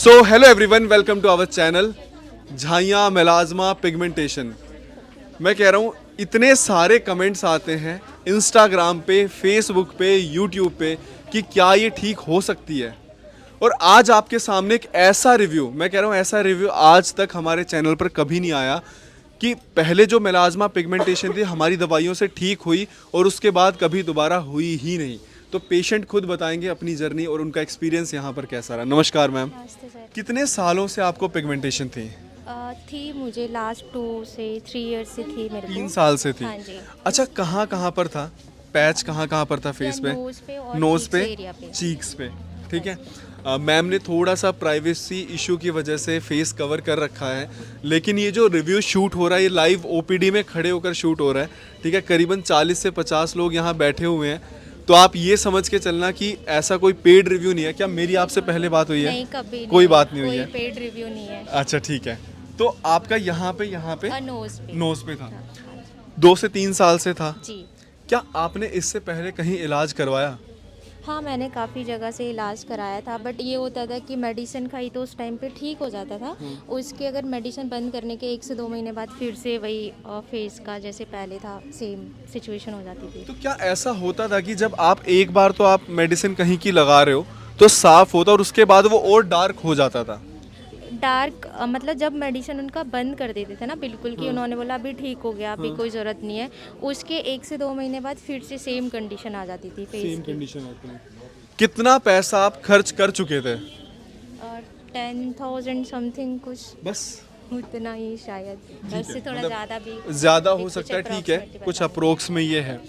So hello everyone, welcome to our channel झाइयाँ melasma pigmentation. मैं कह रहा हूँ इतने सारे कमेंट्स आते हैं इंस्टाग्राम पे, फेसबुक पे, यूट्यूब पे कि क्या ये ठीक हो सकती है। और आज आपके सामने एक ऐसा रिव्यू, मैं कह रहा हूँ ऐसा रिव्यू आज तक हमारे चैनल पर कभी नहीं आया कि पहले जो मेलाज़मा पिगमेंटेशन थी हमारी दवाइयों से ठीक हुई और उसके बाद कभी दोबारा हुई ही नहीं। तो पेशेंट खुद बताएंगे अपनी जर्नी और उनका एक्सपीरियंस यहाँ पर कैसा रहा। नमस्कार मैम, नमस्ते सर। कितने सालों से आपको पिगमेंटेशन थी? थी मुझे लास्ट 2 से 3 इयर्स से थी मेरे को। 3 साल से थी। हाँ जी। अच्छा, कहाँ कहाँ पर था पैच, कहाँ कहाँ पर था फेस पे? नोज पे और नोज पे, एरिया पे। चीक्स पे। ठीक है। मैम ने थोड़ा सा प्राइवेसी इशू की वजह से फेस कवर कर रखा है, लेकिन ये जो रिव्यू शूट हो रहा है ये लाइव ओपीडी में खड़े होकर शूट हो रहा है। ठीक है, करीबन 40 से 50 लोग यहाँ बैठे हुए हैं। तो आप ये समझ के चलना कि ऐसा कोई पेड रिव्यू नहीं है। क्या मेरी आपसे पहले बात हुई है? नहीं, कभी नहीं। कोई बात नहीं हुई है। कोई पेड रिव्यू नहीं है। अच्छा ठीक है। तो आपका यहाँ पे नोज पे। नोज पे था, हाँ, 2 से 3 साल से था। जी। क्या आपने इससे पहले कहीं इलाज करवाया? हाँ, मैंने काफ़ी जगह से इलाज कराया था, बट ये होता था कि मेडिसिन खाई तो उस टाइम पे ठीक हो जाता था। उसके अगर मेडिसिन बंद करने के 1 से 2 महीने बाद फिर से वही फेस का जैसे पहले था सेम सिचुएशन हो जाती थी। तो क्या ऐसा होता था कि जब आप एक बार तो आप मेडिसिन कहीं की लगा रहे हो तो साफ होता और उसके बाद वो और डार्क हो जाता था? डार्क मतलब जब मेडिसिन उनका बंद कर देते थे ना बिल्कुल, कि उन्होंने बोला अभी ठीक हो गया, अभी कोई ज़रूरत नहीं है, उसके 1 से 2 महीने बाद फिर से सेम कंडीशन आ जाती थी फेस सेम की। कंडीशन आती है। कितना पैसा आप खर्च कर चुके थे? और 10,000 समथिंग कुछ बस उतना ही शायद, बस से थोड़ा मतलब ज़्यादा भी। ज़्यादा हो कुछ सकता है। ठीक है, approximately कुछ बता रही अप्रोक्स में ये है।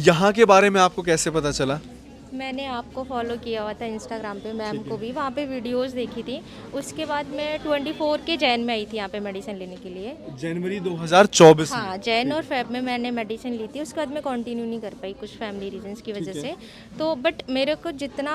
यहाँ के बारे में आपको कैसे पता चला? हूँ। मैंने आपको फॉलो किया हुआ था इंस्टाग्राम पे, मैम को भी वहाँ पे वीडियोस देखी थी। उसके बाद मैं 24 के जैन में आई थी यहाँ पे मेडिसिन लेने के लिए। जनवरी 2024 में। हाँ, जैन और फेब में मैंने मेडिसिन ली थी। उसके बाद मैं कंटिन्यू नहीं कर पाई कुछ फैमिली रीजंस की वजह से। तो बट मेरे को जितना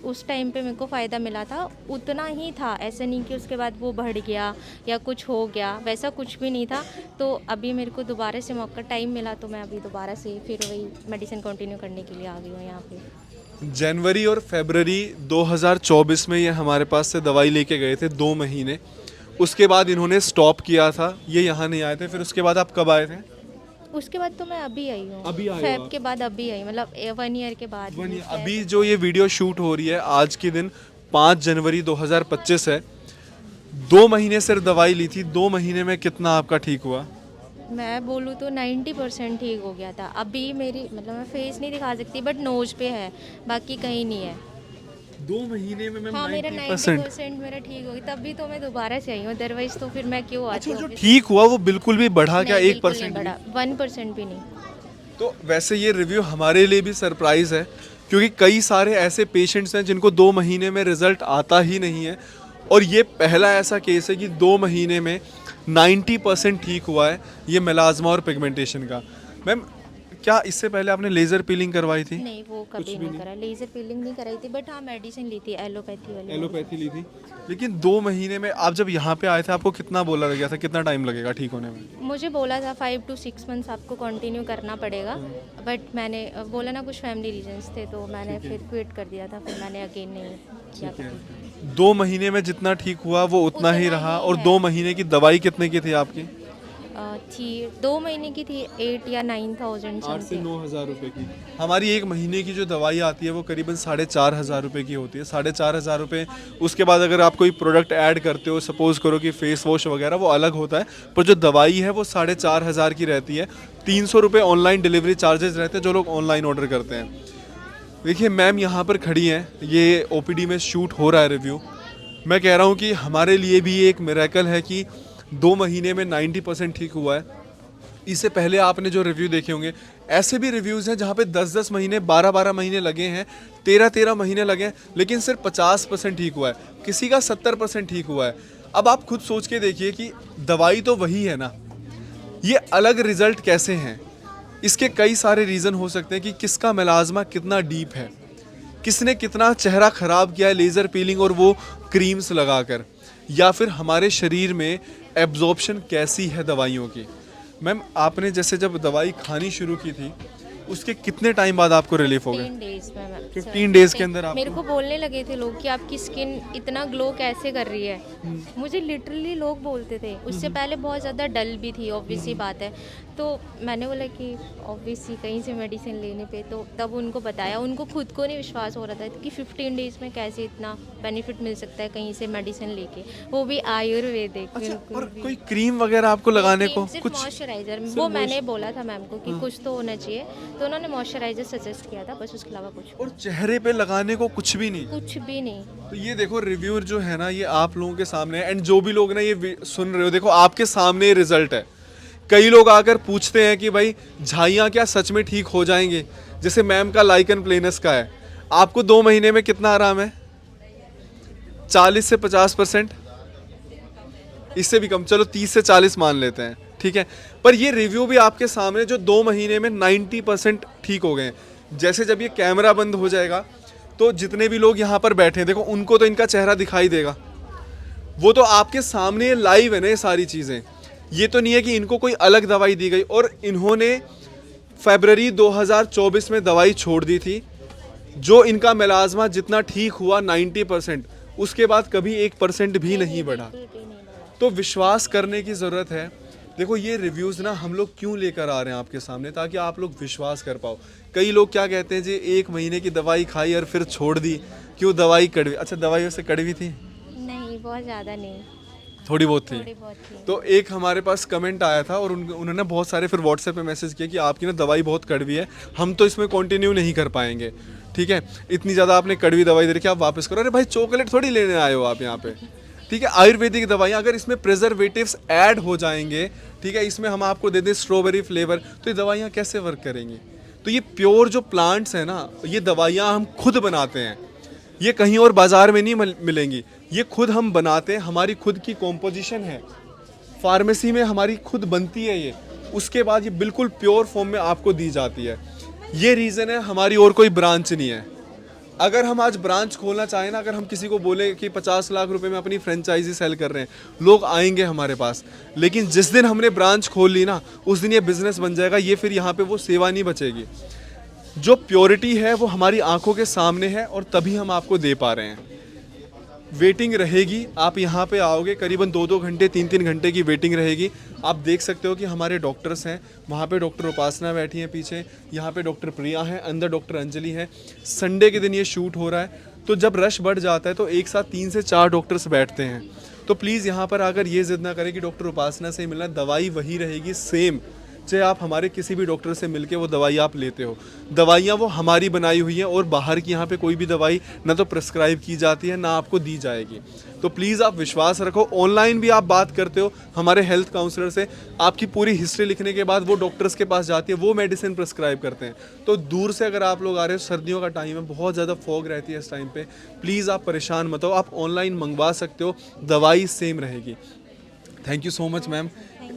उस टाइम पे मेरे को फ़ायदा मिला था उतना ही था। ऐसा नहीं कि उसके बाद वो बढ़ गया या कुछ हो गया, वैसा कुछ भी नहीं था। तो अभी मेरे को दोबारा से मौका टाइम मिला तो मैं अभी दोबारा से फिर वही मेडिसिन कंटिन्यू करने के लिए आ गई हूँ यहाँ पे। जनवरी और फरवरी 2024 में ये हमारे पास से दवाई लेके गए थे 2 महीने। उसके बाद इन्होंने स्टॉप किया था, ये यहाँ नहीं आए थे। फिर उसके बाद आप कब आए थे? उसके बाद तो मैं अभी आई हूँ। अभी आए हो फेब आप? के बाद अभी आई, मतलब 1 ईयर के बाद ही। अभी जो ये वीडियो शूट हो रही है आज के दिन 5 जनवरी 2025 है। 2 महीने सिर्फ दवाई ली थी। 2 महीने में कितना आपका ठीक हुआ? मैं बोलूँ तो 90% ठीक हो गया था। अभी मेरी मतलब मैं फेस नहीं दिखा सकती बट नोज पे है, बाकी कहीं नहीं है। 2 महीने में मैम हाँ, मेरा 90%। 90% मेरा ठीक हो गया, तभी तो मैं दोबारा से आई हूँ। अदरवाइज तो फिर मैं क्यों आती अच्छा, जो ऑफिस? ठीक हुआ वो बिल्कुल भी बढ़ा क्या? नहीं, 1% बिल्कुल नहीं भी? बढ़ा, 1% भी नहीं। तो वैसे ये रिव्यू हमारे लिए भी सरप्राइज है, क्योंकि कई सारे ऐसे पेशेंट्स हैं जिनको 2 महीने में रिजल्ट आता ही नहीं है। और ये पहला ऐसा केस है कि 2 महीने में 90% ठीक हुआ है ये मेलाज़मा और पिगमेंटेशन का। मैम, क्या इससे पहले आपने लेज़र पीलिंग करवाई थी? नहीं, वो कभी नहीं करा। लेज़र पीलिंग नहीं कराई थी, बट हाँ मेडिसिन ली थी एलोपैथी वाली। एलोपैथी ली थी। लेकिन 2 महीने में आप जब यहाँ पे आए थे आपको कितना बोला गया था, कितना टाइम लगेगा ठीक होने में? मुझे बोला था 5 to 6 मंथ्स आपको कंटिन्यू करना पड़ेगा, बट मैंने बोला ना कुछ फैमिली रीजंस थे तो मैंने फिर क्विट कर दिया था। फिर मैंने अगेन नहीं किया कभी। 2 महीने में जितना ठीक हुआ वो उतना ही उतना रहा। ही और है। 2 महीने की दवाई कितने की थी आपकी? थी 2 महीने की थी 8 या 9,000 8 से समथिंग। 9 हज़ार रुपये की। हमारी 1 महीने की जो दवाई आती है वो करीबन 4,500 रुपये की होती है। 4,500 रुपये। उसके बाद अगर आप कोई प्रोडक्ट ऐड करते हो, सपोज करो कि फेस वॉश वगैरह, वो अलग होता है। पर जो दवाई है वो 4,500 की रहती है। 300 रुपये ऑनलाइन डिलीवरी चार्जेस रहते हैं जो लोग ऑनलाइन ऑर्डर करते हैं। देखिए मैम यहाँ पर खड़ी हैं, ये ओपीडी में शूट हो रहा है रिव्यू। मैं कह रहा हूँ कि हमारे लिए भी ये एक मिरेकल है कि 2 महीने में 90% ठीक हुआ है। इससे पहले आपने जो रिव्यू देखे होंगे, ऐसे भी रिव्यूज़ हैं जहाँ पे 10-10 महीने, 12-12 महीने लगे हैं, 13-13 महीने लगे हैं, लेकिन सिर्फ 50% ठीक हुआ है, किसी का 70% ठीक हुआ है। अब आप खुद सोच के देखिए कि दवाई तो वही है ना, ये अलग रिजल्ट कैसे हैं? इसके कई सारे रीज़न हो सकते हैं कि किसका मेलाज़मा कितना डीप है, किसने कितना चेहरा ख़राब किया है लेज़र पीलिंग और वो क्रीम्स लगाकर, या फिर हमारे शरीर में एब्जॉर्प्शन कैसी है दवाइयों की। मैम, आपने जैसे जब दवाई खानी शुरू की थी उसके कितने टाइम बाद आपको रिलीफ हो गया? 15 डेज में मैम 15 डेज के अंदर मेरे आपको? को बोलने लगे थे लोग कि आपकी स्किन इतना ग्लो कैसे कर रही है। मुझे लिटरली लोग बोलते थे। उससे पहले बहुत ज़्यादा डल भी थी, ऑब्वियस सी बात है। तो मैंने बोला कि ऑब्वियसली कहीं से मेडिसिन लेने पे, तो तब उनको बताया। उनको खुद को नहीं विश्वास हो रहा था कि 15 डेज में कैसे इतना बेनिफिट मिल सकता है कहीं से मेडिसिन लेके, वो भी आयुर्वेदिक। अच्छा, बिल्कुल और भी। कोई क्रीम वगैरह आपको लगाने को सिर्फ कुछ? मॉइस्चराइजर, वो मैंने बोला था मैम को कि कुछ तो होना चाहिए, तो उन्होंने मॉइस्चराइजर सजेस्ट किया था, बस उसके अलावा कुछ और चेहरे पे लगाने को कुछ भी नहीं? कुछ भी नहीं। तो ये देखो रिव्यू जो है ना, ये आप लोगों के सामने है, एंड जो भी लोग ना ये सुन रहे हो, देखो आपके सामने रिजल्ट है। कई लोग आकर पूछते हैं कि भाई झाइयाँ क्या सच में ठीक हो जाएंगे? जैसे मैम का लाइकन प्लेनस का है, आपको 2 महीने में कितना आराम है? 40 से 50%, इससे भी कम, चलो 30 से 40 मान लेते हैं, ठीक है। पर ये रिव्यू भी आपके सामने जो 2 महीने में 90% ठीक हो गए हैं। जैसे जब ये कैमरा बंद हो जाएगा तो जितने भी लोग यहाँ पर बैठे हैं, देखो उनको तो इनका चेहरा दिखाई देगा, वो तो आपके सामने लाइव है ना ये सारी चीज़ें। ये तो नहीं है कि इनको कोई अलग दवाई दी गई। और इन्होंने फरवरी 2024 में दवाई छोड़ दी थी। जो इनका मेलाज़मा जितना ठीक हुआ 90%, उसके बाद कभी 1% भी नहीं बढ़ा। बिल्कुल भी नहीं बढ़ा। तो विश्वास करने की ज़रूरत है। देखो ये रिव्यूज़ ना हम लोग क्यों लेकर आ रहे हैं आपके सामने, ताकि आप लोग विश्वास कर पाओ। कई लोग क्या कहते हैं जी, 1 महीने की दवाई खाई और फिर छोड़ दी, क्यों दवाई कड़वी? अच्छा, दवाई वैसे कड़वी थी? नहीं, बहुत ज़्यादा नहीं, थोड़ी बहुत थी। थोड़ी बहुत थी। तो एक हमारे पास कमेंट आया था और उन्होंने बहुत सारे फिर व्हाट्सएप पे मैसेज किया कि आपकी ना दवाई बहुत कड़वी है, हम तो इसमें कंटिन्यू नहीं कर पाएंगे, ठीक है, इतनी ज़्यादा आपने कड़वी दवाई दे रखी, आप वापस करो। अरे भाई, चॉकलेट थोड़ी लेने आए हो आप यहाँ पे, ठीक है। आयुर्वेदिक दवाइयाँ, अगर इसमें प्रिजर्वेटिव्स ऐड हो जाएंगे, ठीक है, इसमें हम आपको दे दें स्ट्रॉबेरी फ्लेवर, तो ये दवाइयाँ कैसे वर्क करेंगी? तो ये प्योर जो प्लांट्स हैं ना, ये दवाइयाँ हम खुद बनाते हैं, ये कहीं और बाजार में नहीं मिलेंगी, ये खुद हम बनाते हैं, हमारी खुद की कॉम्पोजिशन है, फार्मेसी में हमारी खुद बनती है ये, उसके बाद ये बिल्कुल प्योर फॉर्म में आपको दी जाती है। ये रीज़न है, हमारी और कोई ब्रांच नहीं है। अगर हम आज ब्रांच खोलना चाहें ना, अगर हम किसी को बोले कि 50 लाख रुपए में अपनी फ्रेंचाइजी सेल कर रहे हैं, लोग आएंगे हमारे पास, लेकिन जिस दिन हमने ब्रांच खोल ली ना, उस दिन ये बिजनेस बन जाएगा, ये फिर यहाँ पे वो सेवा नहीं बचेगी। जो प्योरिटी है वो हमारी आंखों के सामने है और तभी हम आपको दे पा रहे हैं। वेटिंग रहेगी, आप यहाँ पे आओगे, करीबन 2-2 घंटे 3-3 घंटे की वेटिंग रहेगी। आप देख सकते हो कि हमारे डॉक्टर्स हैं, वहाँ पे डॉक्टर उपासना बैठी हैं पीछे, यहाँ पे डॉक्टर प्रिया हैं, अंदर डॉक्टर अंजलि हैं। संडे के दिन ये शूट हो रहा है, तो जब रश बढ़ जाता है तो एक साथ 3 से 4 डॉक्टर्स बैठते हैं। तो प्लीज़ यहाँ पर आकर ये जिद ना करें कि डॉक्टर उपासना से ही मिलना, दवाई वही रहेगी सेम, चाहे आप हमारे किसी भी डॉक्टर से मिलके वो दवाई आप लेते हो। दवाइयाँ वो हमारी बनाई हुई हैं और बाहर की यहाँ पे कोई भी दवाई ना तो प्रिस्क्राइब की जाती है ना आपको दी जाएगी। तो प्लीज़ आप विश्वास रखो। ऑनलाइन भी आप बात करते हो हमारे हेल्थ काउंसलर से, आपकी पूरी हिस्ट्री लिखने के बाद वो डॉक्टर्स के पास जाती है, वो मेडिसिन प्रिस्क्राइब करते हैं। तो दूर से अगर आप लोग आ रहे हो, सर्दियों का टाइम है, बहुत ज़्यादा फॉग रहती है इस टाइम पे, प्लीज़ आप परेशान मत हो, आप ऑनलाइन मंगवा सकते हो, दवाई सेम रहेगी। Thank you so much ma'am,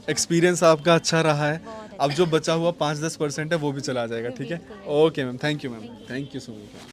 experience आपका अच्छा रहा है। अब जो बचा हुआ 5-10% है वो भी चला जाएगा, ठीक है। Okay ma'am, thank you ma'am, thank you so much.